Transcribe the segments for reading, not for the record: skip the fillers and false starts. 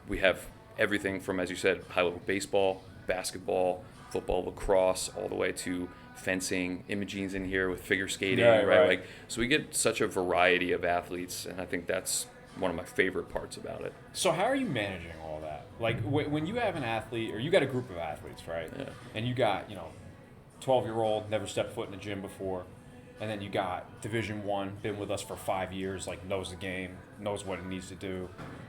we have everything from, as you said, high-level baseball, basketball, football, lacrosse, all the way to fencing. Imogene's in here with figure skating, Right, right? right. Like, so we get such a variety of athletes, and I think that's one of my favorite parts about it. So how are you managing all that? Like when you have an athlete, or you got a group of athletes, right? Yeah. And you got 12-year-old never stepped foot in the gym before, and then you got Division 1, been with us for 5 years, like knows the game, knows what it needs to do.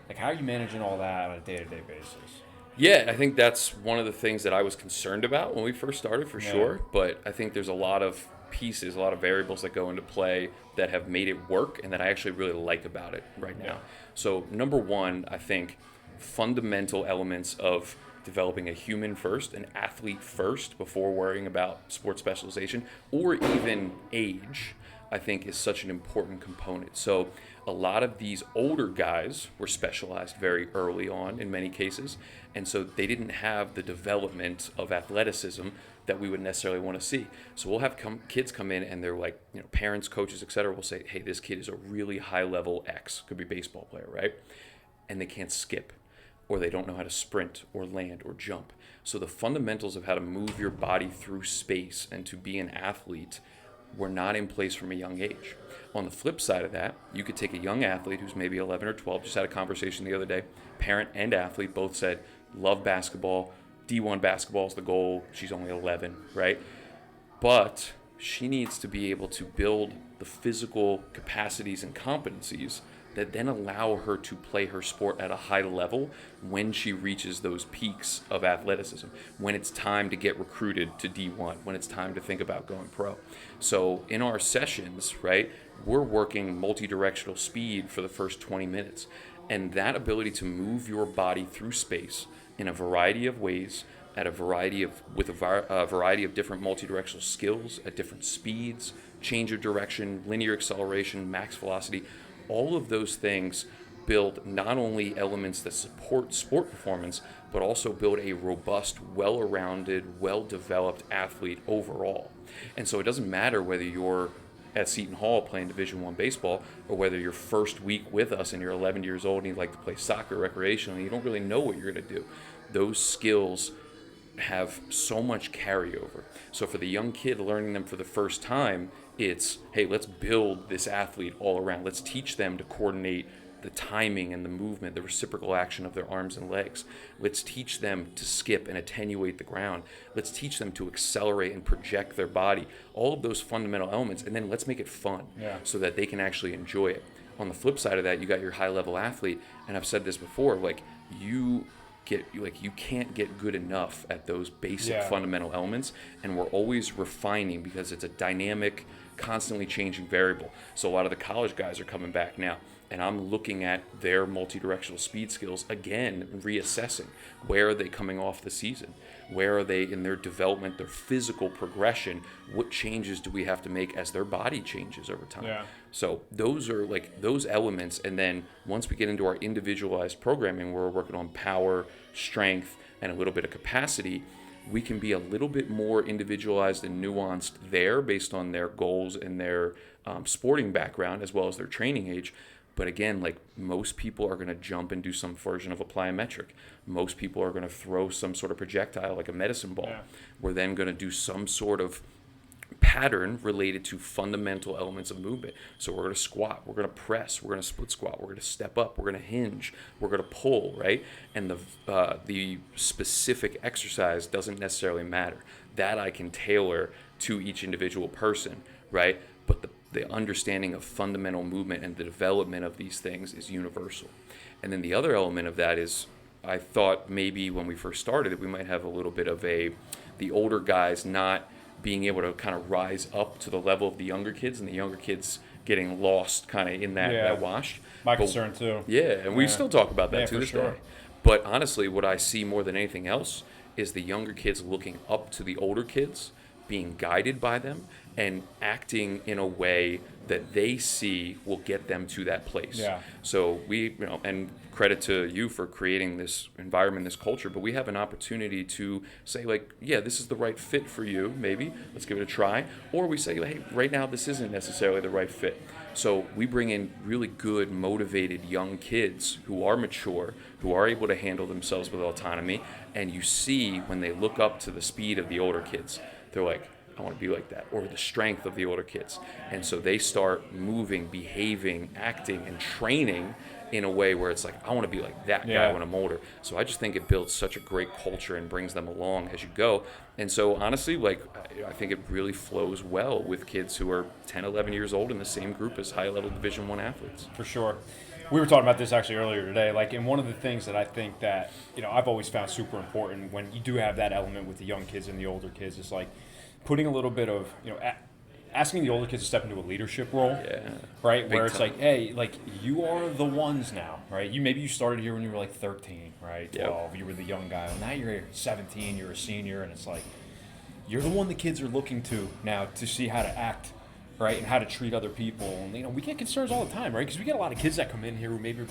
Like how are you managing all that on a day-to-day basis? Yeah, I think that's one of the things that I was concerned about when we first started, for Yeah. sure. But I think there's a lot of pieces, a lot of variables that go into play that have made it work and that I actually really like about it right now. Yeah. So, number one, I think fundamental elements of developing a human first, an athlete first, before worrying about sports specialization or even age, I think is such an important component. So, a lot of these older guys were specialized very early on in many cases, and so they didn't have the development of athleticism that we would necessarily want to see. So we'll have kids come in and they're like, parents, coaches, etc. will say, hey, this kid is a really high level X, could be baseball player, right? And they can't skip, or they don't know how to sprint or land or jump. So the fundamentals of how to move your body through space and to be an athlete were not in place from a young age. On the flip side of that, you could take a young athlete who's maybe 11 or 12, just had a conversation the other day, parent and athlete both said, love basketball, D1 basketball is the goal, she's only 11, right? But she needs to be able to build the physical capacities and competencies that then allow her to play her sport at a high level when she reaches those peaks of athleticism, when it's time to get recruited to D1, when it's time to think about going pro. So in our sessions, right, we're working multi-directional speed for the first 20 minutes. And that ability to move your body through space in a variety of ways, at a variety of variety of different multi-directional skills at different speeds, change of direction, linear acceleration, max velocity, all of those things build not only elements that support sport performance, but also build a robust, well-rounded, well-developed athlete overall. And so it doesn't matter whether you're at Seton Hall playing Division I baseball, or whether your first week with us and you're 11 years old and you like to play soccer recreationally, you don't really know what you're going to do. Those skills have so much carryover. So for the young kid learning them for the first time, it's, hey, let's build this athlete all around. Let's teach them to coordinate the timing and the movement, the reciprocal action of their arms and legs. Let's teach them to skip and attenuate the ground. Let's teach them to accelerate and project their body. All of those fundamental elements, and then let's make it fun so that they can actually enjoy it. On the flip side of that, you got your high-level athlete, and I've said this before, you can't get good enough at those basic fundamental elements, and we're always refining because it's a dynamic, constantly changing variable. So a lot of the college guys are coming back now, and I'm looking at their multi-directional speed skills again, reassessing where are they coming off the season, where are they in their development, their physical progression, what changes do we have to make as their body changes over time. So those are those elements, and then once we get into our individualized programming where we're working on power, strength, and a little bit of capacity, we can be a little bit more individualized and nuanced there based on their goals and their sporting background as well as their training age. But again, most people are going to jump and do some version of a plyometric. Most people are going to throw some sort of projectile like a medicine ball. We're then going to do some sort of pattern related to fundamental elements of movement. So we're going to squat, we're going to press, we're going to split squat, we're going to step up, we're going to hinge, we're going to pull, right? And the specific exercise doesn't necessarily matter. That I can tailor to each individual person, right? But the understanding of fundamental movement and the development of these things is universal. And then the other element of that is, I thought maybe when we first started that we might have a little bit of the older guys not being able to kind of rise up to the level of the younger kids, and the younger kids getting lost kind of in that wash. My concern too. Yeah, and we still talk about that to this sure. day. But honestly, what I see more than anything else is the younger kids looking up to the older kids, being guided by them, and acting in a way that they see will get them to that place. So we, and credit to you for creating this environment, this culture, but we have an opportunity to say this is the right fit for you, maybe, let's give it a try. Or we say, hey, right now this isn't necessarily the right fit. So we bring in really good, motivated young kids who are mature, who are able to handle themselves with autonomy. And you see when they look up to the speed of the older kids, they're like, I want to be like that, or the strength of the older kids. And so they start moving, behaving, acting, and training in a way where it's like, I want to be like that guy when I'm older. So I just think it builds such a great culture and brings them along as you go. And so honestly, like, I think it really flows well with kids who are 10, 11 years old in the same group as high-level Division I athletes. For sure. We were talking about this actually earlier today. Like, and one of the things that I think that, I've always found super important when you do have that element with the young kids and the older kids is like putting a little bit of, asking the older kids to step into a leadership role, right? Big where it's time. like, hey, like, you are the ones now, right? Maybe you started here when you were like 13, right? 12, you were the young guy. Well, now you're 17, you're a senior, and it's like, you're the one the kids are looking to now to see how to act, right? And how to treat other people. And, we get concerns all the time, right? Because we get a lot of kids that come in here who maybe are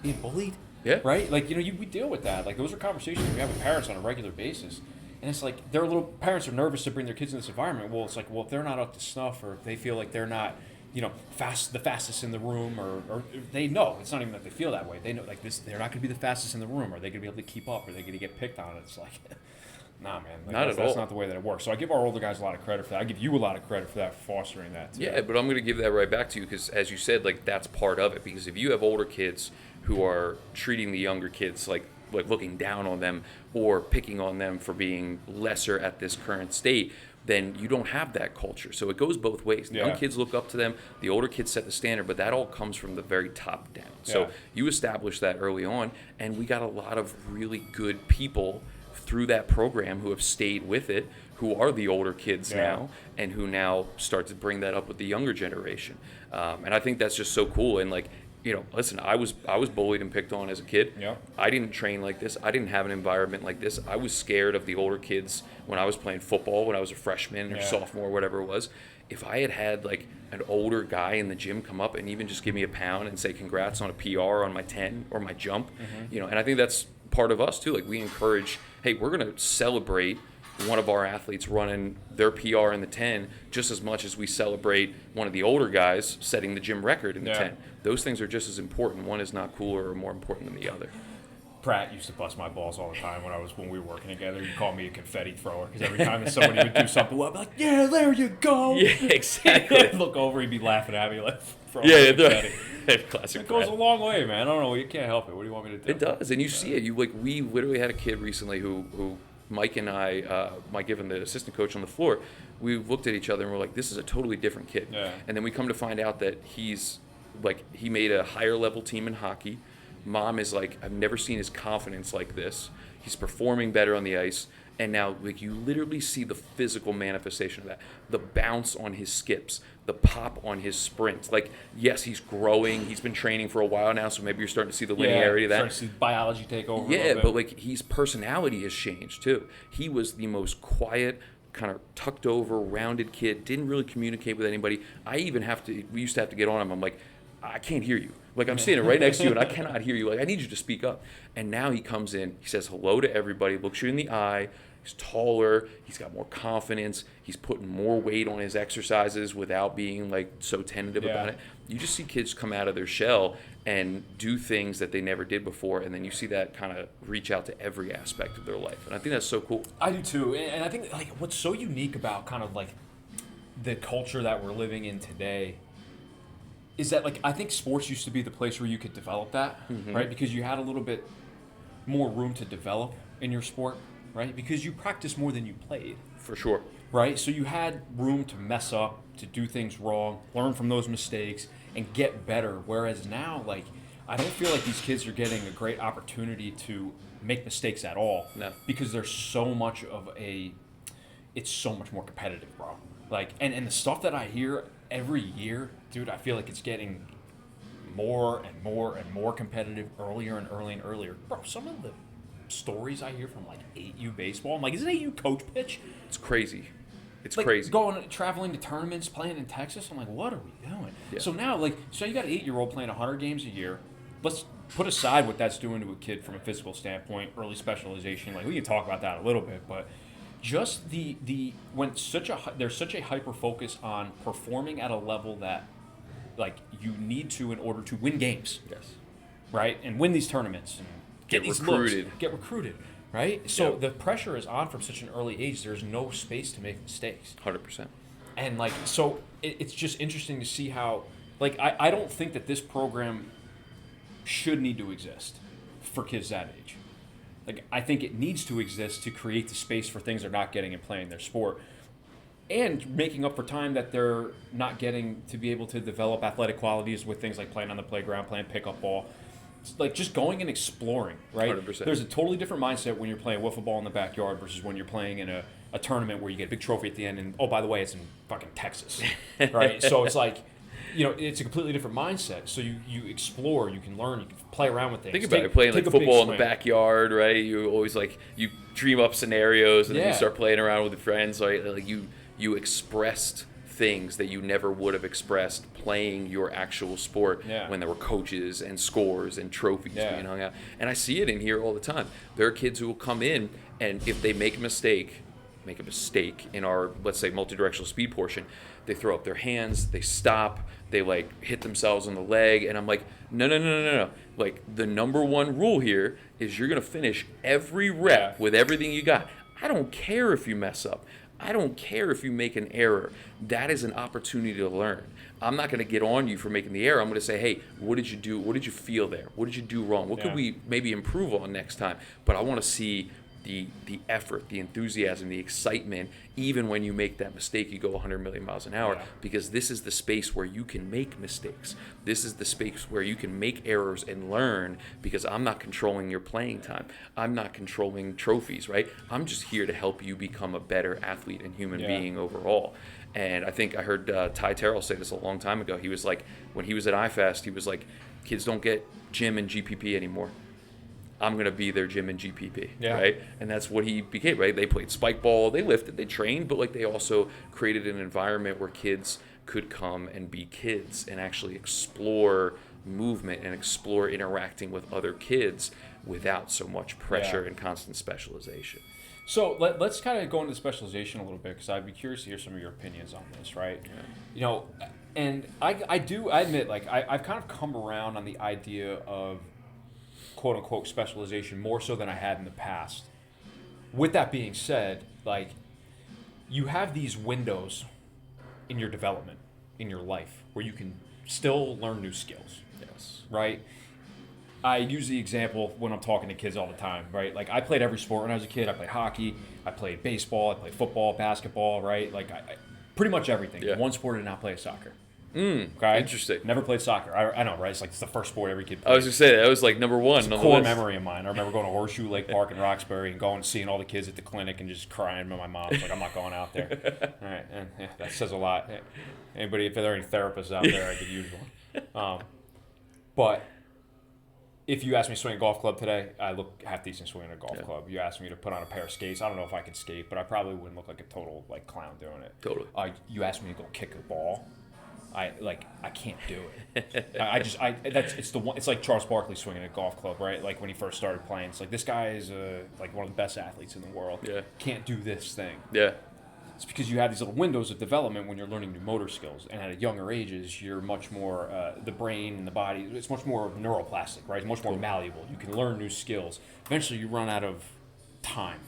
being bullied, right? Like, we deal with that. Like, those are conversations we have with parents on a regular basis. And it's like parents are nervous to bring their kids in this environment. Well, it's like, if they're not up to snuff, or if they feel like they're not, the fastest in the room, or they know, it's not even that they feel that way. They know, like, they're not going to be the fastest in the room. Are they going to be able to keep up? Are they going to get picked on? It's like, nah, man. Like, Not at all. That's not the way that it works. So I give our older guys a lot of credit for that. I give you a lot of credit for that, for fostering that too. Yeah, but I'm going to give that right back to you because, as you said, like, that's part of it. Because if you have older kids who are treating the younger kids like looking down on them or picking on them for being lesser at this current state, then you don't have that culture. So it goes both ways. The young kids look up to them, the older kids set the standard, but that all comes from the very top down. So you establish that early on, and we got a lot of really good people through that program who have stayed with it, who are the older kids now, and who now start to bring that up with the younger generation. And I think that's just so cool. And like, listen, I was bullied and picked on as a kid. I didn't train like this. I didn't have an environment like this. I was scared of the older kids when I was playing football, when I was a freshman or sophomore, whatever it was. If I had like an older guy in the gym come up and even just give me a pound and say congrats on a PR on my 10 or my jump, and I think that's part of us too. Like, we encourage, hey, we're going to celebrate one of our athletes running their PR in the 10 just as much as we celebrate one of the older guys setting the gym record in the 10. Those things are just as important. One is not cooler or more important than the other. Pratt used to bust my balls all the time when we were working together. He'd call me a confetti thrower because every time somebody would do something well, I'd be like, yeah, there you go. Yeah, exactly. Look over, he'd be laughing at me like, throwing confetti. Classic. It goes a long way, man. I don't know. You can't help it. What do you want me to do? It does, and you see it. We literally had a kid recently who Mike and I, Mike Given, the assistant coach on the floor, we looked at each other and we're like, this is a totally different kid. And then we come to find out that he made a higher level team in hockey. Mom is like, I've never seen his confidence like this. He's performing better on the ice. And now, like, you literally see the physical manifestation of that. The bounce on his skips, the pop on his sprints. Like, yes, he's growing. He's been training for a while now, so maybe you're starting to see the linearity of that. Starting to see biology take over. Yeah, but like, his personality has changed too. He was the most quiet, kind of tucked over, rounded kid. Didn't really communicate with anybody. We used to have to get on him. I'm like, I can't hear you. Like, I'm standing right next to you and I cannot hear you. Like, I need you to speak up. And now he comes in, he says hello to everybody, looks you in the eye. He's taller. He's got more confidence. He's putting more weight on his exercises without being like so tentative about it. You just see kids come out of their shell and do things that they never did before, and then you see that kind of reach out to every aspect of their life. And I think that's so cool. I do too. And I think like what's so unique about kind of like the culture that we're living in today is that, like, I think sports used to be the place where you could develop that, right? Because you had a little bit more room to develop in your sport, right? Because you practiced more than you played. For sure. Right? So you had room to mess up, to do things wrong, learn from those mistakes, and get better. Whereas now, like, I don't feel like these kids are getting a great opportunity to make mistakes at all. No. Because there's so much of it's so much more competitive, bro. Like, and the stuff that I hear every year, dude, I feel like it's getting more and more and more competitive earlier and earlier and earlier. Bro, some of the stories I hear from like 8U baseball, I'm like, is it 8U coach pitch? It's crazy. It's like, crazy. Traveling to tournaments, playing in Texas. I'm like, what are we doing? Yeah. So now, like, you got an 8-year-old playing 100 games a year. Let's put aside what that's doing to a kid from a physical standpoint, early specialization. Like, we can talk about that a little bit, but just when there's such a hyper focus on performing at a level that like you need to in order to win games, Yes. right, and win these tournaments and Get these recruited. looks, get recruited, right? So Yep. the pressure is on from such an early age. There's no space to make mistakes. 100%. And like, so it's just interesting to see how, like, I don't think that this program should need to exist for kids that age. Like, I think it needs to exist to create the space for things they're not getting and playing their sport, and making up for time that they're not getting to be able to develop athletic qualities with things like playing on the playground, playing pickup ball. It's like just going and exploring, right? 100%. There's a totally different mindset when you're playing wiffle ball in the backyard versus when you're playing in a tournament where you get a big trophy at the end, and oh, by the way, it's in fucking Texas, right? So it's like, you know, it's a completely different mindset. So you explore, you can learn, you can play around with things. Think about it, playing like take a big football in the swing. backyard, right? You always like, you dream up scenarios and then you Yeah. start playing around with your friends. Right? Like you expressed things that you never would have expressed playing your actual sport Yeah. when there were coaches and scores and trophies Yeah. being hung out. And I see it in here all the time. There are kids who will come in, and if they make a mistake in our, let's say, multi-directional speed portion, they throw up their hands, they stop, they like hit themselves on the leg, and I'm like, no. Like, the number one rule here is you're gonna finish every rep Yeah. with everything you got. I don't care if you mess up. I don't care if you make an error. That is an opportunity to learn. I'm not going to get on you for making the error. I'm going to say, hey, what did you do? What did you feel there? What did you do wrong? What could Yeah. we maybe improve on next time? But I want to see the effort, the enthusiasm, the excitement, even when you make that mistake, you go 100 million miles an hour, Yeah. because this is the space where you can make mistakes. This is the space where you can make errors and learn, because I'm not controlling your playing time. I'm not controlling trophies, right? I'm just here to help you become a better athlete and human Yeah. being overall. And I think I heard Ty Terrell say this a long time ago. He was like, when he was at iFast, he was like, kids don't get gym and GPP anymore. I'm going to be their gym and GPP, Yeah. right? And that's what he became, right? They played spike ball, they lifted, they trained, but like they also created an environment where kids could come and be kids and actually explore movement and explore interacting with other kids without so much pressure Yeah. and constant specialization. So let's kind of go into specialization a little bit, because I'd be curious to hear some of your opinions on this, right? You know, and I admit, like, I've kind of come around on the idea of quote unquote specialization more so than I had in the past. With that being said, like, you have these windows in your development, in your life, where you can still learn new skills, Yes. right? I use the example when I'm talking to kids all the time, right? Like, I played every sport when I was a kid. I played hockey, I played baseball, I played football, basketball, right? Like, I pretty much everything. Yeah. One sport I did not play is soccer. Okay. Interesting. Never played soccer. I know, right? It's like it's the first sport every kid I plays. was going to say, that was like number one on the Core list. memory of mine. I remember going to Horseshoe Lake Park in Roxbury and going and seeing all the kids at the clinic and just crying. My mom was like, I'm not going out there. All right. And yeah, that says a lot. Anybody, if there are any therapists out there, I could use one. But if you ask me to swing a golf club today, I look half decent swinging a golf club. You ask me to put on a pair of skates, I don't know if I could skate, but I probably wouldn't look like a total like clown doing it. Totally. You ask me to go kick a ball, I can't do it. It's like Charles Barkley swinging a golf club, right? Like when he first started playing, it's like this guy is like one of the best athletes in the world. Yeah. Can't do this thing. Yeah. It's because you have these little windows of development when you're learning new motor skills, and at younger ages, you're much more the brain and the body. It's much more neuroplastic, right? It's much more malleable. You can learn new skills. Eventually, you run out of time,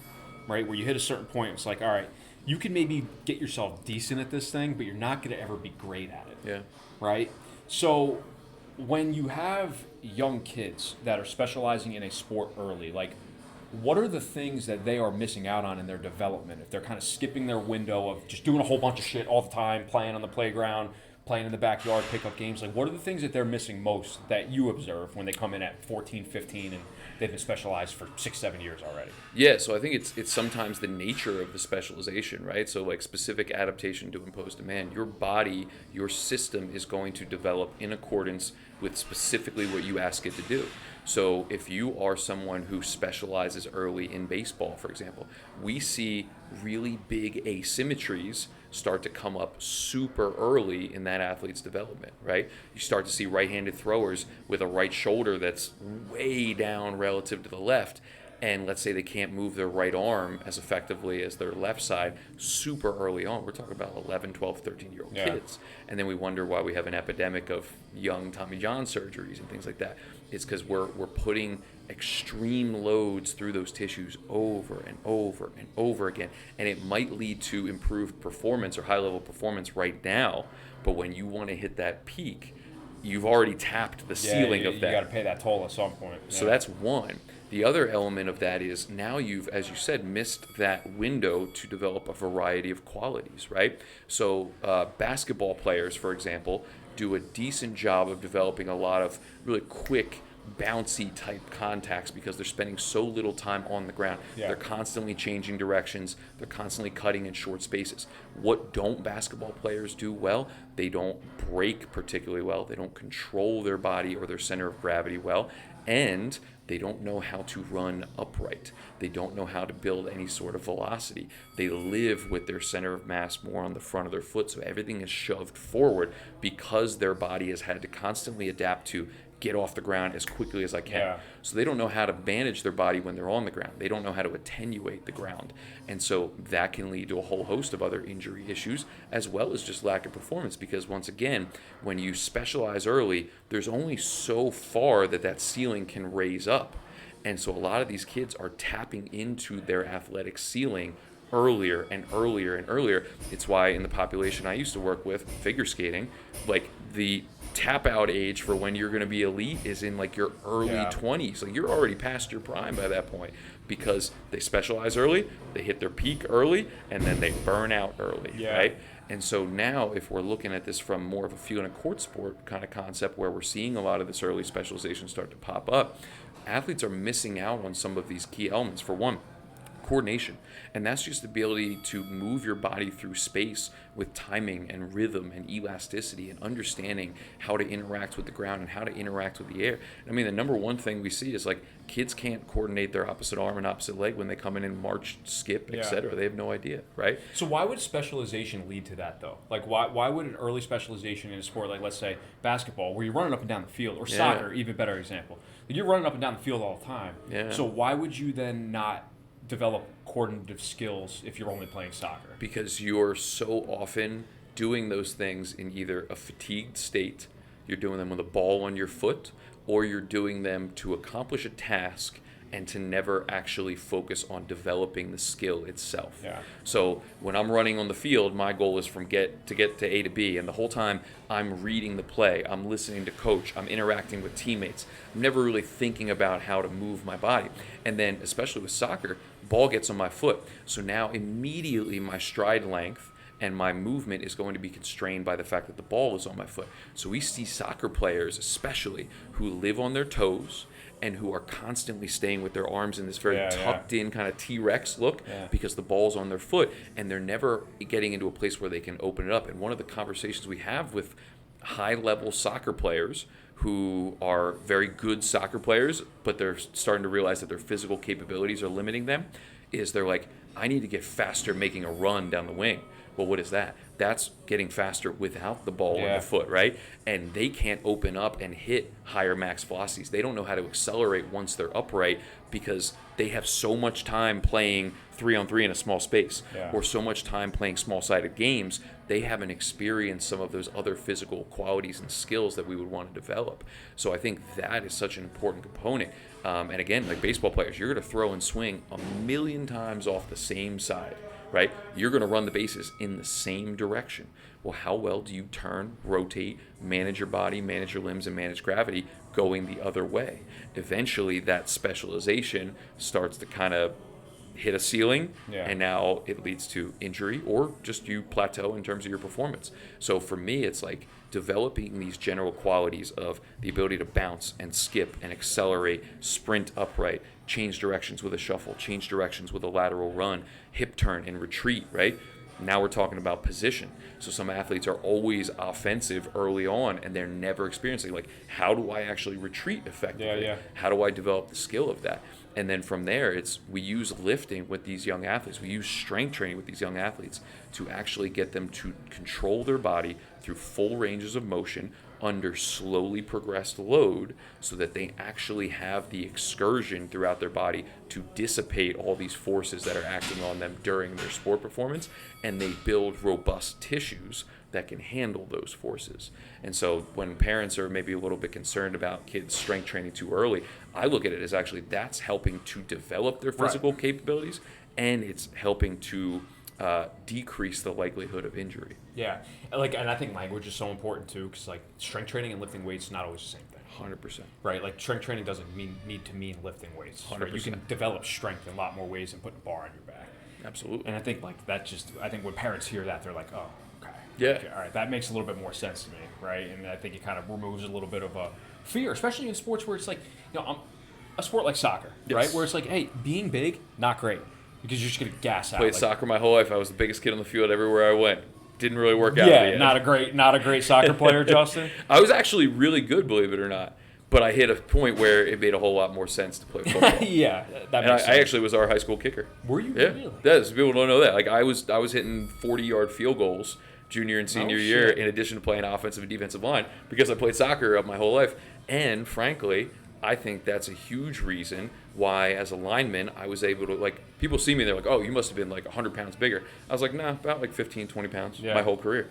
right? Where you hit a certain point, it's like, all right, you can maybe get yourself decent at this thing, but you're not going to ever be great at it. Yeah. Right? So when you have young kids that are specializing in a sport early, like, what are the things that they are missing out on in their development if they're kind of skipping their window of just doing a whole bunch of shit all the time, playing on the playground, playing in the backyard, pickup games? Like, what are the things that they're missing most that you observe when they come in at 14, 15, and they've been specialized for 6-7 years already? Yeah, so I think it's sometimes the nature of the specialization, right? So like specific adaptation to imposed demand. Your body, your system is going to develop in accordance with specifically what you ask it to do. So if you are someone who specializes early in baseball, for example, we see really big asymmetries start to come up super early in that athlete's development, right? You start to see right-handed throwers with a right shoulder that's way down relative to the left. and let's say they can't move their right arm as effectively as their left side super early on. We're talking about 11, 12, 13-year-old kids. And then we wonder why we have an epidemic of young Tommy John surgeries and things like that. It's because we're putting extreme loads through those tissues over and over and over again. And it might lead to improved performance or high-level performance right now, but when you want to hit that peak, you've already tapped the ceiling of that. You got to pay that toll at some point. So that's one. The other element of that is now you've, as you said, missed that window to develop a variety of qualities, right? So basketball players, for example, do a decent job of developing a lot of really quick, bouncy type contacts because they're spending so little time on the ground. Yeah. They're constantly changing directions. They're constantly cutting in short spaces. What don't basketball players do well? They don't break particularly well. They don't control their body or their center of gravity well. And they don't know how to run upright. They don't know how to build any sort of velocity. They live with their center of mass more on the front of their foot, so everything is shoved forward because their body has had to constantly adapt to get off the ground as quickly as I can. Yeah. So they don't know how to manage their body when they're on the ground. They don't know how to attenuate the ground. And so that can lead to a whole host of other injury issues as well as just lack of performance because once again, when you specialize early, there's only so far that ceiling can raise up. And so a lot of these kids are tapping into their athletic ceiling earlier and earlier and earlier. It's why in the population I used to work with, figure skating, like the tap out age for when you're going to be elite is in like your early 20s. Like you're already past your prime by that point because they specialize early, they hit their peak early, and then they burn out early, right? And so now if we're looking at this from more of a field and court sport kind of concept where we're seeing a lot of this early specialization start to pop up, athletes are missing out on some of these key elements. For one, coordination, and that's just the ability to move your body through space with timing and rhythm and elasticity and understanding how to interact with the ground and how to interact with the air. I mean, the number one thing we see is like kids can't coordinate their opposite arm and opposite leg when they come in and march, skip, etc. They have no idea, right? So why would specialization lead to that though? Like why would an early specialization in a sport like let's say basketball where you're running up and down the field or soccer, even better example. You're running up and down the field all the time. So why would you then not develop coordinative skills if you're only playing soccer? Because you're so often doing those things in either a fatigued state, you're doing them with a ball on your foot, or you're doing them to accomplish a task and to never actually focus on developing the skill itself. So when I'm running on the field, my goal is to get to A to B, and the whole time I'm reading the play, I'm listening to coach, I'm interacting with teammates. I'm never really thinking about how to move my body. And then, especially with soccer, ball gets on my foot. So now immediately my stride length and my movement is going to be constrained by the fact that the ball is on my foot. So we see soccer players especially who live on their toes and who are constantly staying with their arms in this very tucked in kind of T-Rex look because the ball's on their foot and they're never getting into a place where they can open it up. And one of the conversations we have with high-level soccer players who are very good soccer players, but they're starting to realize that their physical capabilities are limiting them, is they're like, I need to get faster making a run down the wing. Well, what is that? That's getting faster without the ball on the foot, right? And they can't open up and hit higher max velocities. They don't know how to accelerate once they're upright because they have so much time playing 3-on-3 in a small space or so much time playing small-sided games, they haven't experienced some of those other physical qualities and skills that we would want to develop. So I think that is such an important component. And again, like baseball players, you're going to throw and swing 1,000,000 times off the same side, right? You're going to run the bases in the same direction. Well, how well do you turn, rotate, manage your body, manage your limbs, and manage gravity going the other way? Eventually, that specialization starts to kind of hit a ceiling, and now it leads to injury or just you plateau in terms of your performance. So for me, it's like developing these general qualities of the ability to bounce and skip and accelerate, sprint upright, change directions with a shuffle, change directions with a lateral run, hip turn and retreat, right? Now we're talking about position. So some athletes are always offensive early on and they're never experiencing, like, how do I actually retreat effectively? How do I develop the skill of that? And then from there, we use lifting with these young athletes. We use strength training with these young athletes to actually get them to control their body through full ranges of motion under slowly progressed load so that they actually have the excursion throughout their body to dissipate all these forces that are acting on them during their sport performance, and they build robust tissues that can handle those forces. And so when parents are maybe a little bit concerned about kids strength training too early, I look at it as actually that's helping to develop their physical capabilities, and it's helping to decrease the likelihood of injury. Yeah, and I think language is so important too, because like strength training and lifting weights is not always the same thing. 100%. Right, like strength training doesn't need to mean lifting weights. Right? You can develop strength in a lot more ways than putting a bar on your back. Absolutely. And I think like I think when parents hear that, they're like, oh, okay. Yeah. Okay, all right, that makes a little bit more sense to me, right? And I think it kind of removes a little bit of a fear, especially in sports where it's like, a sport like soccer, right? Where it's like, hey, being big, not great. Because you're just going to gas out. Played soccer my whole life. I was the biggest kid on the field everywhere I went. Didn't really work out. Yeah, not a great soccer player, Justin. I was actually really good, believe it or not. But I hit a point where it made a whole lot more sense to play football. Yeah, that makes sense. I actually was our high school kicker. Were you really? Yeah, people don't know that. Like I was hitting 40-yard field goals junior and senior year, in addition to playing offensive and defensive line, because I played soccer up my whole life. And frankly, I think that's a huge reason why, as a lineman, I was able to, like, people see me, they're like, oh, you must have been like 100 pounds bigger. I was like, nah, about like 15, 20 pounds my whole career.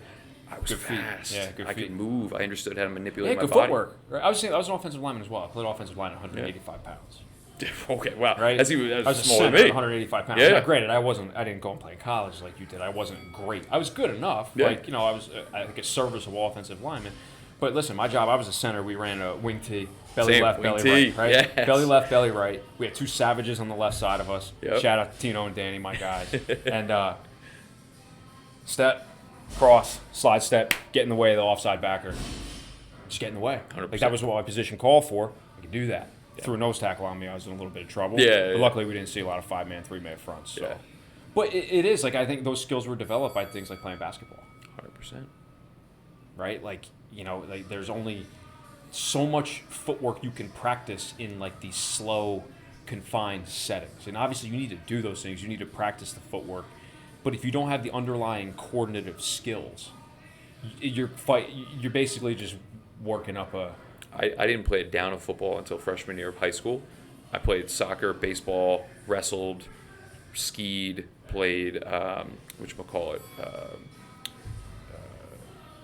I was fast. Yeah, good feet. I could move. I understood how to manipulate my body. Good footwork. Right? I was an offensive lineman as well. I played offensive line at 185 pounds. Okay, wow. Right? I was smaller than me. 185 pounds. Yeah. Now, granted, I didn't go and play in college like you did. I wasn't great. I was good enough. Yeah. Like, I was a serviceable offensive lineman. But listen, my job, I was a center. We ran a wing T, belly left, belly right, right? Yes. Belly left, belly right. We had two savages on the left side of us. Yep. Shout out to Tino and Danny, my guys. And step, cross, slide step, get in the way of the offside backer. Just get in the way. 100%. Like that was what my position called for. I could do that. Yeah. Threw a nose tackle on me, I was in a little bit of trouble. Yeah, but luckily we didn't see a lot of 5-man, 3-man fronts. So. Yeah. But it is, like, I think those skills were developed by things like playing basketball. 100%. Right? Like, like there's only so much footwork you can practice in like these slow, confined settings. And obviously you need to do those things. You need to practice the footwork. But if you don't have the underlying coordinative skills, you're basically just working up a... I didn't play a down of football until freshman year of high school. I played soccer, baseball, wrestled, skied, played, whatchamacallit, I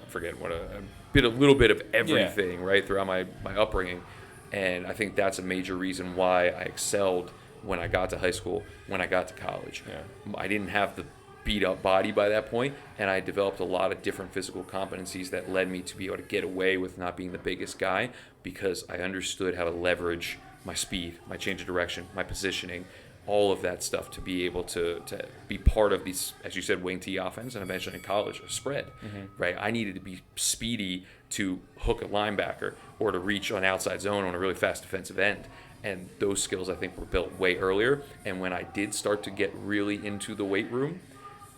forget what a little bit of everything, right, throughout my upbringing. And I think that's a major reason why I excelled when I got to high school, when I got to college. Yeah. I didn't have the beat up body by that point, and I developed a lot of different physical competencies that led me to be able to get away with not being the biggest guy, because I understood how to leverage my speed, my change of direction, my positioning, all of that stuff to be able to be part of these, as you said, wing T offense, and eventually in college, a spread, right? I needed to be speedy to hook a linebacker or to reach an outside zone on a really fast defensive end. And those skills, I think, were built way earlier. And when I did start to get really into the weight room,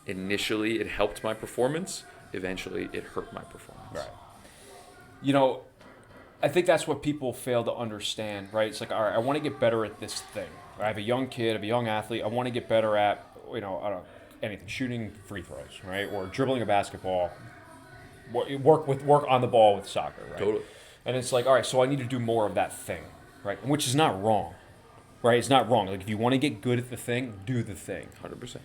initially it helped my performance. Eventually it hurt my performance. Right. I think that's what people fail to understand, right? It's like, all right, I want to get better at this thing. I have a young kid, I have a young athlete. I want to get better at, I don't know, anything, shooting free throws, right? Or dribbling a basketball. Work on the ball with soccer, right? Totally. And it's like, all right, so I need to do more of that thing, right? Which is not wrong, right? It's not wrong. Like, if you want to get good at the thing, do the thing. 100%.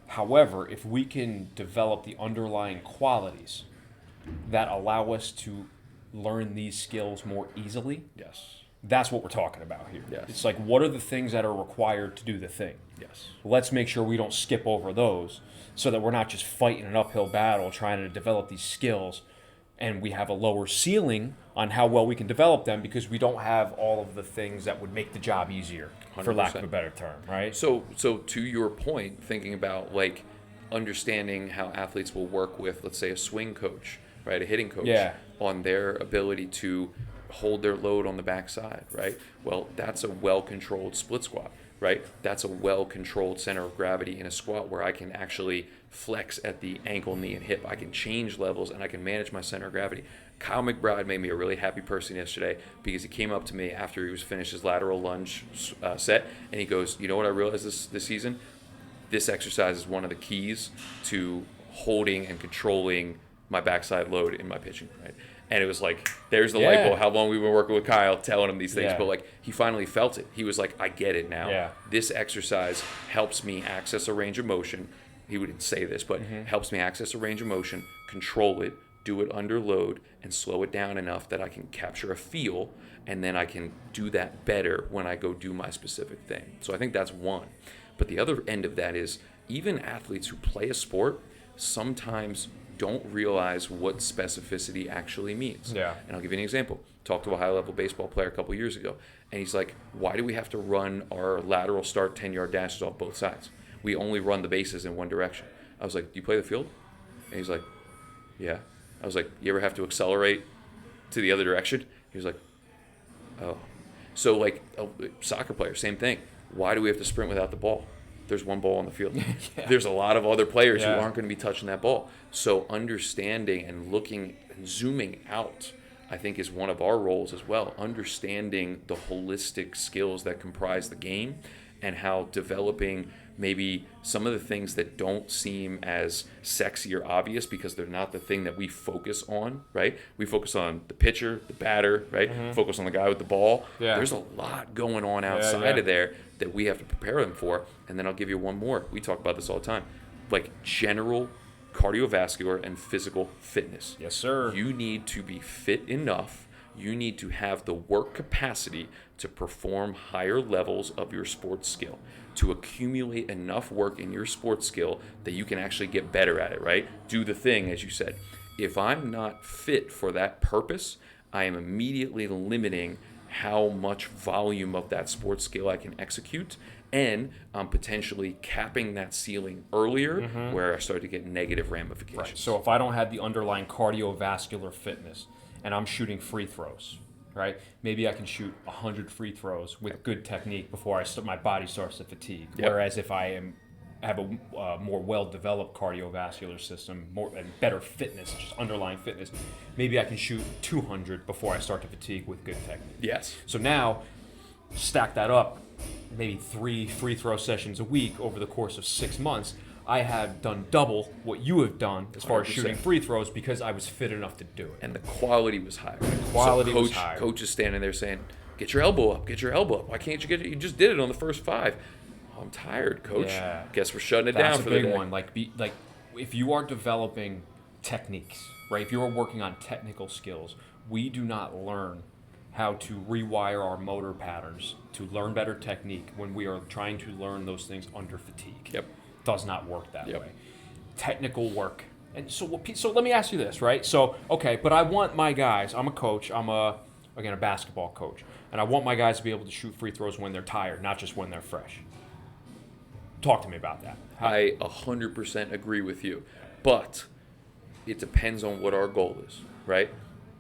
However, if we can develop the underlying qualities that allow us to learn these skills more easily, yes, that's what we're talking about here. Yes. It's like, what are the things that are required to do the thing? Yes. Let's make sure we don't skip over those so that we're not just fighting an uphill battle trying to develop these skills, and we have a lower ceiling on how well we can develop them because we don't have all of the things that would make the job easier, 100%. For lack of a better term, right? So to your point, thinking about like understanding how athletes will work with, let's say, a swing coach, right, a hitting coach, on their ability to hold their load on the backside, right? Well, that's a well-controlled split squat, right? That's a well-controlled center of gravity in a squat where I can actually flex at the ankle, knee, and hip. I can change levels and I can manage my center of gravity. Kyle McBride made me a really happy person yesterday because he came up to me after he was finished his lateral lunge set, and he goes, you know what I realized this season? This exercise is one of the keys to holding and controlling my backside load in my pitching, right? And it was like, there's the light Yeah. bulb. How long we've been working with Kyle, telling him these things. Yeah. But like, he finally felt it. He was like, I get it now. Yeah. This exercise helps me access a range of motion. He wouldn't say this, but helps me access a range of motion, control it, do it under load, and slow it down enough that I can capture a feel, and then I can do that better when I go do my specific thing. So I think that's one. But the other end of that is, even athletes who play a sport sometimes don't realize what specificity actually means. Yeah. And I'll give you an example. Talked to a high-level baseball player a couple years ago, and he's like, why do we have to run our lateral start 10-yard dashes off both sides? We only run the bases in one direction. I was like, do you play the field? And he's like, yeah. I was like, you ever have to accelerate to the other direction? He was like, oh. So like a soccer player, same thing. Why do we have to sprint without the ball? There's one ball on the field. Yeah. There's a lot of other players who Yeah. aren't going to be touching that ball. So understanding and looking and zooming out, I think, is one of our roles as well. Understanding the holistic skills that comprise the game, and how developing maybe some of the things that don't seem as sexy or obvious because they're not the thing that we focus on, right? We focus on the pitcher, the batter, right? Focus on the guy with the ball. Yeah. There's a lot going on outside yeah. of there that we have to prepare them for. And then I'll give you one more. We talk about this all the time. Like general cardiovascular and physical fitness. Yes, sir. You need to be fit enough. You need to have the work capacity to perform higher levels of your sports skill, to accumulate enough work in your sports skill that you can actually get better at it, right? Do the thing, as you said. If I'm not fit for that purpose, I am immediately limiting how much volume of that sports skill I can execute, and I'm potentially capping that ceiling earlier where I start to get negative ramifications. Right. So if I don't have the underlying cardiovascular fitness and I'm shooting free throws, right? Maybe I can shoot 100 free throws with good technique before my body starts to fatigue. Yep. Whereas if I have a more well-developed cardiovascular system, and better fitness, just underlying fitness, maybe I can shoot 200 before I start to fatigue with good technique. Yes. So now, stack that up, maybe 3 free throw sessions a week over the course of 6 months. I have done double what you have done as far as 100%. shooting free throws because I was fit enough to do it. And the quality was higher. quality so was higher. Coach is standing there saying, get your elbow up, get your elbow up. Why can't you get it? You just did it on the first 5. Oh, I'm tired, coach. Yeah. Guess we're shutting it That's down a for big the day. one. Like if you are developing techniques, right? If you are working on technical skills, we do not learn how to rewire our motor patterns to learn better technique when we are trying to learn those things under fatigue. Yep. Does not work that Yep. way. Technical work. And so let me ask you this, right? So, okay, but I want my guys, I'm a coach, I'm a basketball coach, and I want my guys to be able to shoot free throws when they're tired, not just when they're fresh. Talk to me about that. I 100% agree with you. But it depends on what our goal is, right?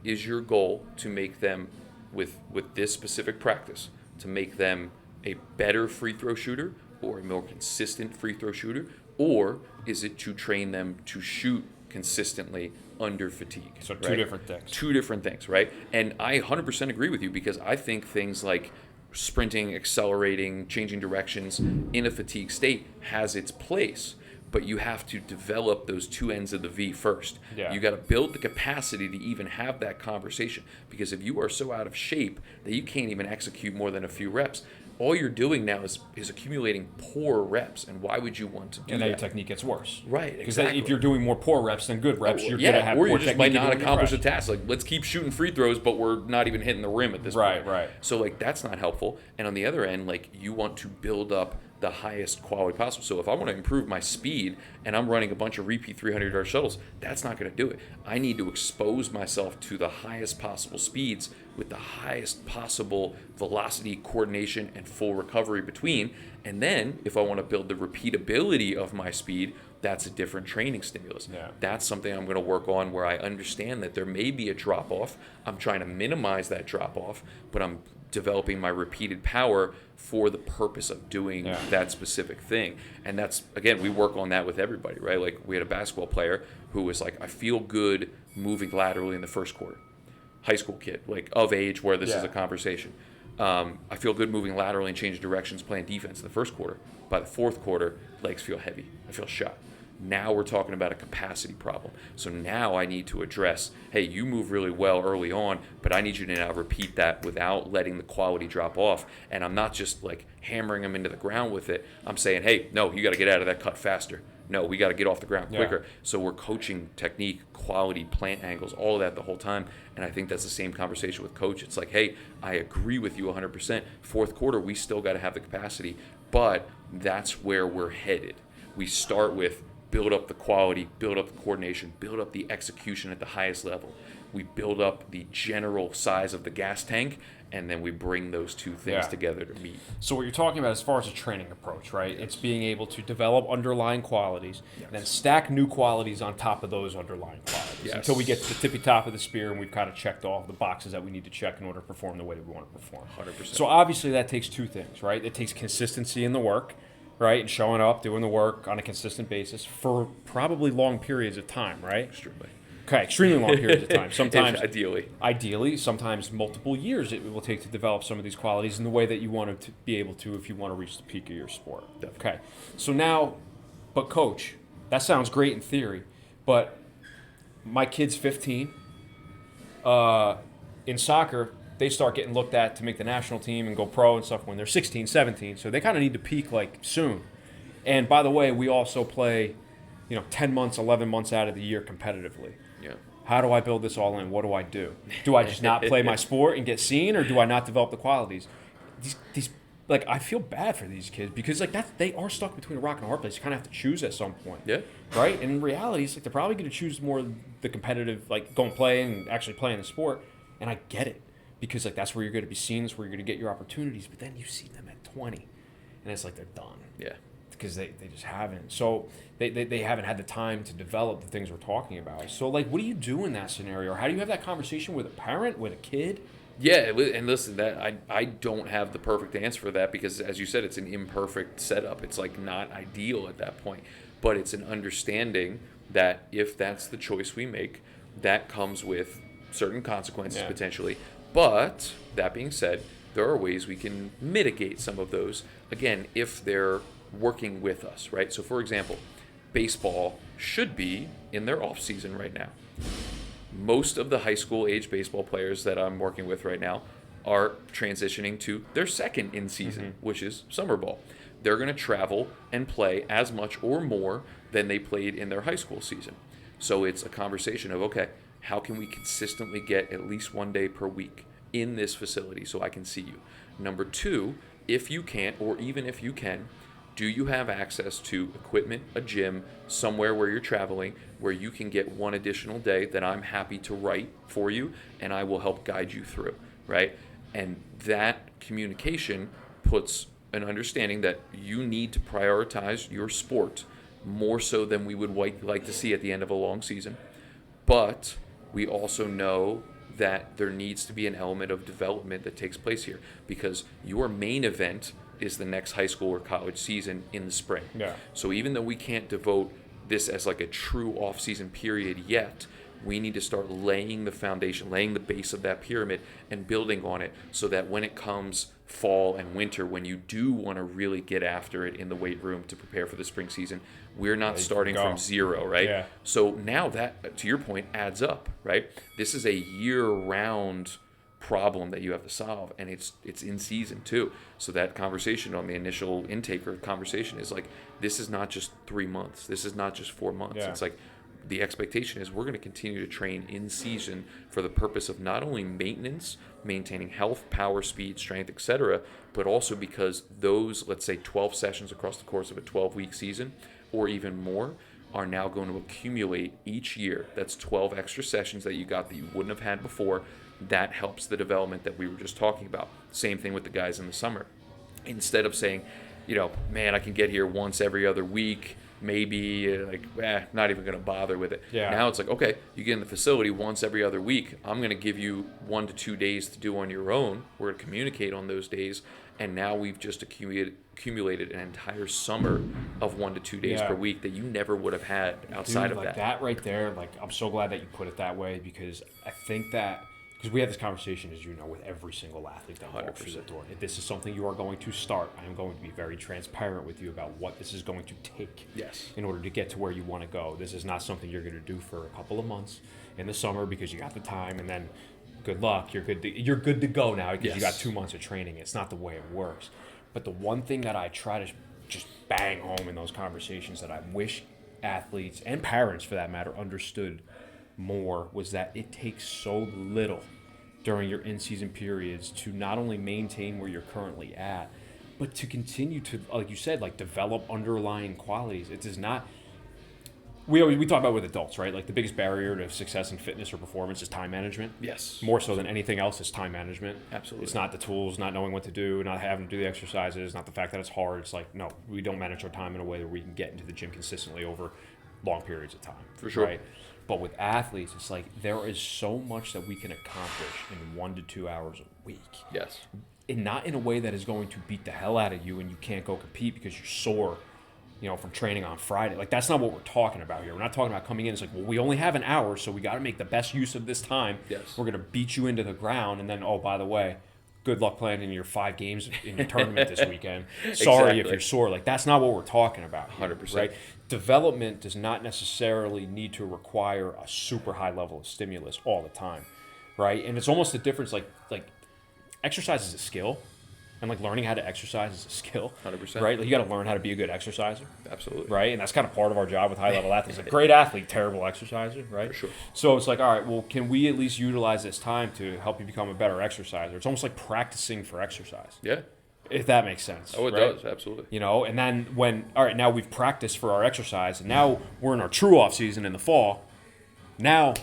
Is your goal to make them, with this specific practice, to make them a better free throw shooter or a more consistent free throw shooter? Or is it to train them to shoot consistently under fatigue? So two right? different things. Two different things, right? And I 100% agree with you because I think things like sprinting, accelerating, changing directions in a fatigue state has its place. But you have to develop those two ends of the V first. Yeah. You got to build the capacity to even have that conversation. Because if you are so out of shape that you can't even execute more than a few reps, all you're doing now is accumulating poor reps. And why would you want to do And then your that? technique gets worse. Right, Because exactly. if you're doing more poor reps than good reps, you're going to have or poor you just technique might not even when you're accomplish a fresh. task. Like, let's keep shooting free throws, but we're not even hitting the rim at this Right, point. right. So, like, that's not helpful. And on the other end, like, you want to build up the highest quality possible. So if I want to improve my speed and I'm running a bunch of repeat 300-yard shuttles, that's not going to do it. I need to expose myself to the highest possible speeds with the highest possible velocity, coordination, and full recovery between. And then if I want to build the repeatability of my speed, that's a different training stimulus. Yeah. That's something I'm going to work on where I understand that there may be a drop-off. I'm trying to minimize that drop-off, but I'm developing my repeated power for the purpose of doing that specific thing. And that's, again, we work on that with everybody, right? Like, we had a basketball player who was like, I feel good moving laterally in the first quarter. High school kid, like, of age where this is a conversation. I feel good moving laterally and changing directions, playing defense in the first quarter. By the fourth quarter, legs feel heavy. I feel shot. Now we're talking about a capacity problem. So now I need to address, hey, you move really well early on, but I need you to now repeat that without letting the quality drop off. And I'm not just like hammering them into the ground with it. I'm saying, hey, no, you got to get out of that cut faster. No, we got to get off the ground quicker. Yeah. So we're coaching technique, quality, plant angles, all of that the whole time. And I think that's the same conversation with coach. It's like, hey, I agree with you 100%. Fourth quarter, we still got to have the capacity, but that's where we're headed. We start with build up the quality, build up the coordination, build up the execution at the highest level. We build up the general size of the gas tank, and then we bring those two things together to meet. So what you're talking about as far as a training approach, right? It's being able to develop underlying qualities, and then stack new qualities on top of those underlying qualities until we get to the tippy top of the spear and we've kind of checked off the boxes that we need to check in order to perform the way that we want to perform. 100%. So obviously that takes two things, right? It takes consistency in the work, right? And showing up, doing the work on a consistent basis for probably long periods of time, right? Extremely. Okay, extremely long periods of time. Sometimes, ideally, sometimes multiple years it will take to develop some of these qualities in the way that you want to be able to if you want to reach the peak of your sport. Definitely. Okay, so now, but coach, that sounds great in theory, but my kid's 15. In soccer, they start getting looked at to make the national team and go pro and stuff when they're 16, 17. So they kind of need to peak like soon. And by the way, we also play, 10 months, 11 months out of the year competitively. Yeah. How do I build this all in? What do I do? Do I just not play my sport and get seen, or do I not develop the qualities? These I feel bad for these kids because they are stuck between a rock and a hard place. You kind of have to choose at some point. Yeah. Right? And in reality, it's they're probably going to choose more the competitive, go and play and actually play in the sport. And I get it because that's where you're going to be seen, that's where you're going to get your opportunities. But then you see them at 20, and it's they're done. Yeah. Because they just haven't. So they haven't had the time to develop the things we're talking about. So, what do you do in that scenario? How do you have that conversation with a parent, with a kid? Yeah, and listen, that I don't have the perfect answer for that because, as you said, it's an imperfect setup. It's not ideal at that point. But it's an understanding that if that's the choice we make, that comes with certain consequences potentially. But, that being said, there are ways we can mitigate some of those, again, if they're working with us, right? So, for example, baseball should be in their off season right now. Most of the high school age baseball players that I'm working with right now are transitioning to their second in season, which is summer ball. They're going to travel and play as much or more than they played in their high school season. So it's a conversation of, okay, how can we consistently get at least 1 day per week in this facility so I can see you? Number two, if you can't, or even if you can, do you have access to equipment, a gym, somewhere where you're traveling, where you can get one additional day that I'm happy to write for you and I will help guide you through, right? And that communication puts an understanding that you need to prioritize your sport more so than we would like to see at the end of a long season. But we also know that there needs to be an element of development that takes place here because your main event is the next high school or college season in the spring. Yeah. So even though we can't devote this as a true off-season period yet, we need to start laying the foundation, laying the base of that pyramid and building on it so that when it comes fall and winter, when you do want to really get after it in the weight room to prepare for the spring season, we're not starting from zero, right? Yeah. So now that, to your point, adds up, right? This is a year-round problem that you have to solve, and it's in season too. So that conversation on the initial intake or conversation is this is not just 3 months. This is not just 4 months. Yeah. It's the expectation is we're going to continue to train in season for the purpose of not only maintenance, maintaining health, power, speed, strength, etc., but also because those, let's say 12 sessions across the course of a 12-week season or even more are now going to accumulate each year. That's 12 extra sessions that you got that you wouldn't have had before. That helps the development that we were just talking about. Same thing with the guys in the summer. Instead of saying, man, I can get here once every other week, maybe, not even going to bother with it. Yeah. Now it's okay, you get in the facility once every other week. I'm going to give you 1 to 2 days to do on your own. We're going to communicate on those days. And now we've just accumulated an entire summer of 1 to 2 days per week that you never would have had outside of that. That right there, I'm so glad that you put it that way because I think that because we have this conversation, as you know, with every single athlete that walks through the 100%. door. If this is something you are going to start, I am going to be very transparent with you about what this is going to take Yes. in order to get to where you want to go. This is not something you're going to do for a couple of months in the summer because you got the time, and then good luck. You're good to go now because you got Yes. 2 months of training. It's not the way it works. But the one thing that I try to just bang home in those conversations that I wish athletes and parents, for that matter, understood more was that it takes so little during your in-season periods to not only maintain where you're currently at, but to continue to, like you said, like develop underlying qualities. It does not. We talk about with adults, right? Like the biggest barrier to success in fitness or performance is time management. Yes. More so than anything else is time management. Absolutely. It's not the tools, not knowing what to do, not having to do the exercises, not the fact that it's hard. It's like, no, we don't manage our time in a way that we can get into the gym consistently over long periods of time. For sure. Right? But with athletes, it's like there is so much that we can accomplish in 1 to 2 hours a week. Yes. And not in a way that is going to beat the hell out of you and you can't go compete because you're sore, from training on Friday. Like, that's not what we're talking about here. We're not talking about coming in. It's like, well, we only have an hour, so we got to make the best use of this time. Yes. We're going to beat you into the ground, and then, oh, by the way, good luck playing in your 5 games in your tournament this weekend. Sorry if Exactly. you're sore. Like, that's not what we're talking about here, 100%. right? Development does not necessarily need to require a super high level of stimulus all the time, right? And it's almost a difference. Like exercise is a skill, and like learning how to exercise is a skill. 100%. Right? Like, you got to learn how to be a good exerciser. Absolutely. Right? And that's kind of part of our job with high-level athletes. Like, great athlete, terrible exerciser, right? For sure. So it's like, all right, well, can we at least utilize this time to help you become a better exerciser? It's almost like practicing for exercise, Yeah. if that makes sense. Oh, it right? does. Absolutely. And then all right, now we've practiced for our exercise, and now we're in our true off season in the fall. Now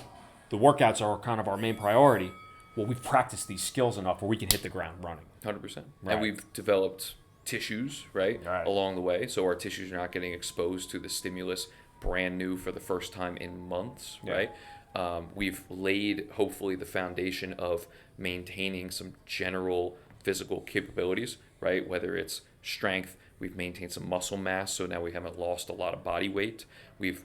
the workouts are kind of our main priority. Well, we've practiced these skills enough where we can hit the ground running. 100%. Right. And we've developed tissues, right, Right, along the way. So our tissues are not getting exposed to the stimulus brand new for the first time in months, Yeah. right? We've laid, hopefully, the foundation of maintaining some general physical capabilities, right? Whether it's strength, we've maintained some muscle mass, so now we haven't lost a lot of body weight. We've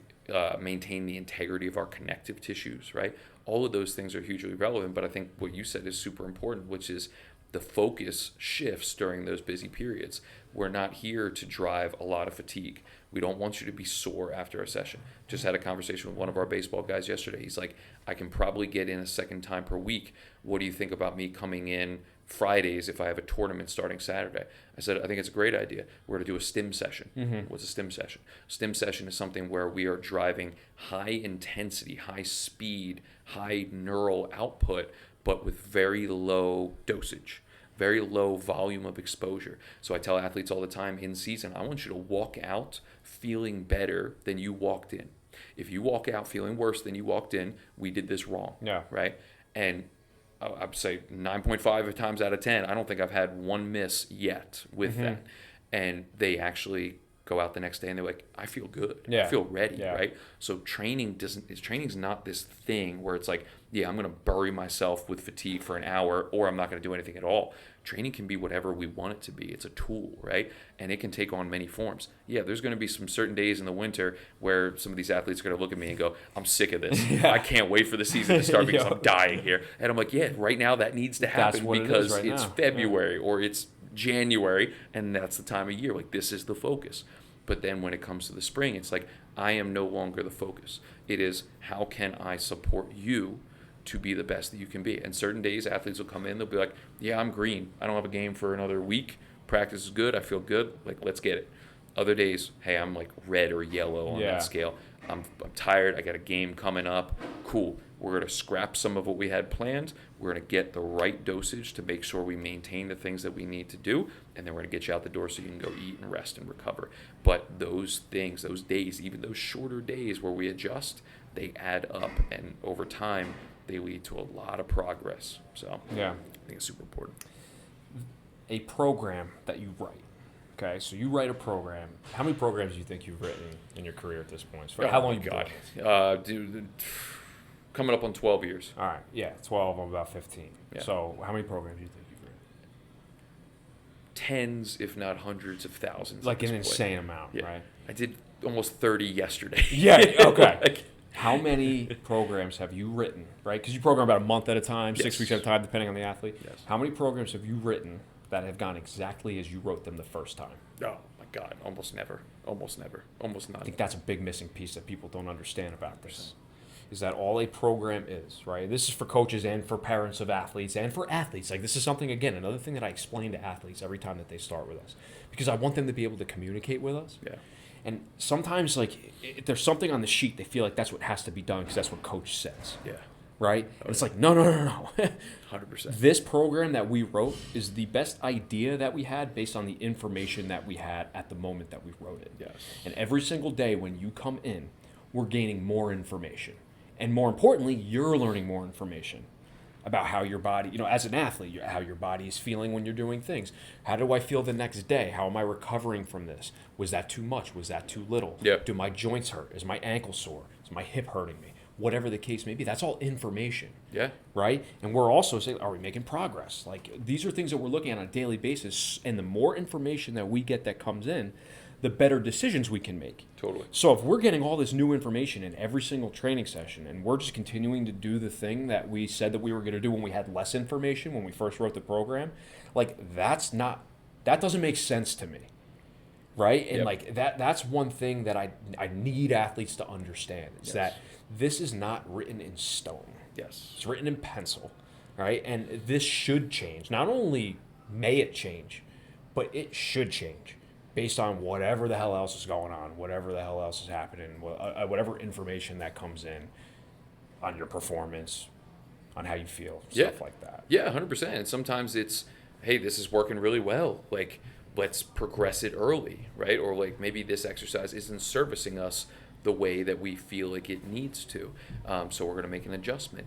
maintained the integrity of our connective tissues, right? All of those things are hugely relevant, but I think what you said is super important, which is the focus shifts during those busy periods. We're not here to drive a lot of fatigue. We don't want you to be sore after a session. Just had a conversation with one of our baseball guys yesterday. He's like, I can probably get in a second time per week. What do you think about me coming in Fridays if I have a tournament starting Saturday? I said, I think it's a great idea. We're going to do a stim session. What's a stim session? Stim session is something where we are driving high intensity, high speed, high neural output, but with very low dosage, very low volume of exposure. So I tell athletes all the time in season, I want you to walk out feeling better than you walked in. If you walk out feeling worse than you walked in, we did this wrong. Yeah. Right? And I'd say 9.5 times out of 10, I don't think I've had one miss yet with that. And they actually go out the next day and they're like, I feel good. Yeah. I feel ready, Yeah. right? So training's not this thing where it's like, yeah, I'm going to bury myself with fatigue for an hour or I'm not going to do anything at all. Training can be whatever we want it to be. It's a tool, right? And it can take on many forms. Yeah, there's going to be some certain days in the winter where some of these athletes are going to look at me and go, I'm sick of this. I can't wait for the season to start because I'm dying here. And I'm like, yeah, right now that needs to happen what it is because right it's now. February or it's January, and that's the time of year. Like, this is the focus. But then when it comes to the spring, it's like, I am no longer the focus. It is, how can I support you to be the best that you can be? And certain days, athletes will come in, they'll be like, yeah, I'm green. I don't have a game for another week. Practice is good. I feel good. Like, let's get it. Other days, hey, I'm like red or yellow on that scale. I'm tired. I got a game coming up. Cool. We're going to scrap some of what we had planned. We're going to get the right dosage to make sure we maintain the things that we need to do. And then we're going to get you out the door so you can go eat and rest and recover. But those things, those days, even those shorter days where we adjust, they add up. And over time, they lead to a lot of progress. So Yeah. I think it's super important. A program that you write. Okay, so you write a program. How many programs do you think you've written in your career at this point? How long Oh my you been God. doing this? Dude, coming up on 12 years. All right, yeah, 12. I'm about 15. Yeah. So how many programs do you think you've written? Tens, if not hundreds of thousands. Like at an this point. insane amount, Yeah. right? I did almost 30 yesterday. Yeah, okay. Like, How many programs have you written, right? Because you program about a month at a time, 6 weeks at a time, depending on the athlete. Yes. How many programs have you written that have gone exactly as you wrote them the first time? Oh my God, almost never, almost I none. think that's a big missing piece that people don't understand about this. Is that all a program is, right? This is for coaches and for parents of athletes and for athletes. Like, this is something, again, another thing that I explain to athletes every time that they start with us, because I want them to be able to communicate with us. Yeah. And sometimes, like, if there's something on the sheet, they feel like that's what has to be done because that's what coach says, Yeah. right? And it's like, no. 100%. This program that we wrote is the best idea that we had based on the information that we had at the moment that we wrote it. Yes. And every single day when you come in, we're gaining more information. And more importantly, you're learning more information about how your body, as an athlete, how your body is feeling when you're doing things. How do I feel the next day? How am I recovering from this? Was that too much? Was that too little? Yeah. Do my joints hurt? Is my ankle sore? Is my hip hurting me? Whatever the case may be, that's all information. Yeah. Right? And we're also saying, are we making progress? Like, these are things that we're looking at on a daily basis. And the more information that we get that comes in, the better decisions we can make. Totally. So if we're getting all this new information in every single training session and we're just continuing to do the thing that we said that we were going to do when we had less information, when we first wrote the program, like, that doesn't make sense to me. Right? And Yep. like that's one thing that I need athletes to understand. Is Yes. that this is not written in stone. Yes. It's written in pencil, right? And this should change. Not only may it change, but it should change based on whatever the hell else is going on, whatever the hell else is happening, whatever information that comes in on your performance, on how you feel, stuff like that. Yeah, 100%. And sometimes it's, hey, this is working really well. Like, let's progress it early, right? Or like maybe this exercise isn't servicing us the way that we feel like it needs to. So we're going to make an adjustment.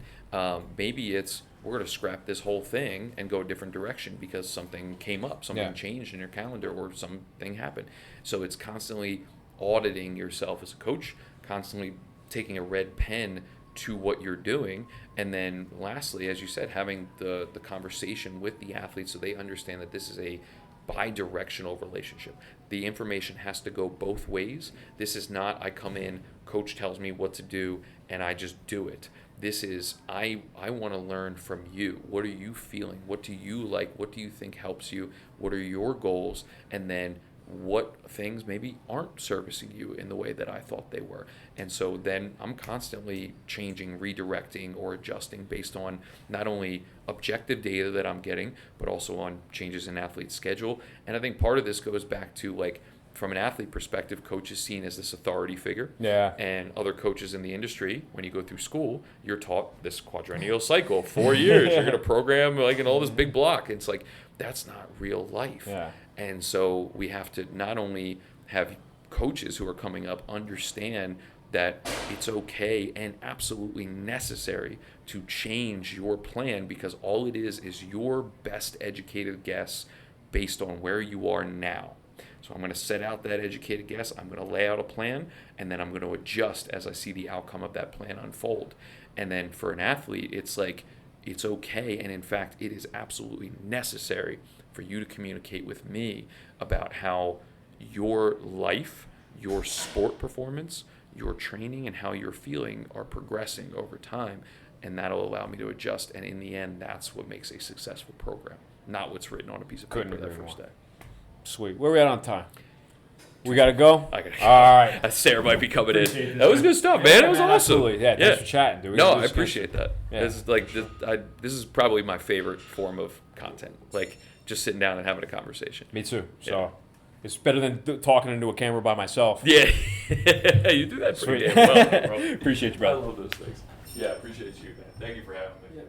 Maybe it's we're going to scrap this whole thing and go a different direction because something came up, something changed in your calendar, or something happened. So it's constantly auditing yourself as a coach, constantly taking a red pen to what you're doing. And then lastly, as you said, having the conversation with the athletes so they understand that this is a bi-directional relationship. The information has to go both ways. This is not I come in, coach tells me what to do, and I just do it. This is I want to learn from you. What are you feeling? What do you like? What do you think helps you? What are your goals? And then what things maybe aren't servicing you in the way that I thought they were. And so then I'm constantly changing, redirecting, or adjusting based on not only objective data that I'm getting, but also on changes in athlete schedule. And I think part of this goes back to, like, from an athlete perspective, coach is seen as this authority figure. Yeah. And other coaches in the industry, when you go through school, you're taught this quadrennial cycle, 4 years. You're going to program like in all this big block. It's like, that's not real life. Yeah. And so we have to not only have coaches who are coming up understand that it's okay and absolutely necessary to change your plan, because all it is your best educated guess based on where you are now. So I'm going to set out that educated guess, I'm going to lay out a plan, and then I'm going to adjust as I see the outcome of that plan unfold. And then for an athlete, it's like, it's okay, and in fact, it is absolutely necessary for you to communicate with me about how your life, your sport performance, your training, and how you're feeling are progressing over time, and that'll allow me to adjust. And in the end, that's what makes a successful program, not what's written on a piece of paper that first day. Sweet. Where are we at on time? We got to go? I gotta go. All right. Sarah might be coming in. That was good stuff, man. It was awesome. Absolutely. Yeah, thanks for chatting, dude. No, I appreciate that. Yeah. This is like this is probably my favorite form of content. Like just sitting down and having a conversation. Me too. So Yeah. it's better than talking into a camera by myself. Yeah, you do that pretty Sweet. damn well, bro. Appreciate you, I brother. love those things. Yeah, appreciate you, man. Thank you for having me. Yeah,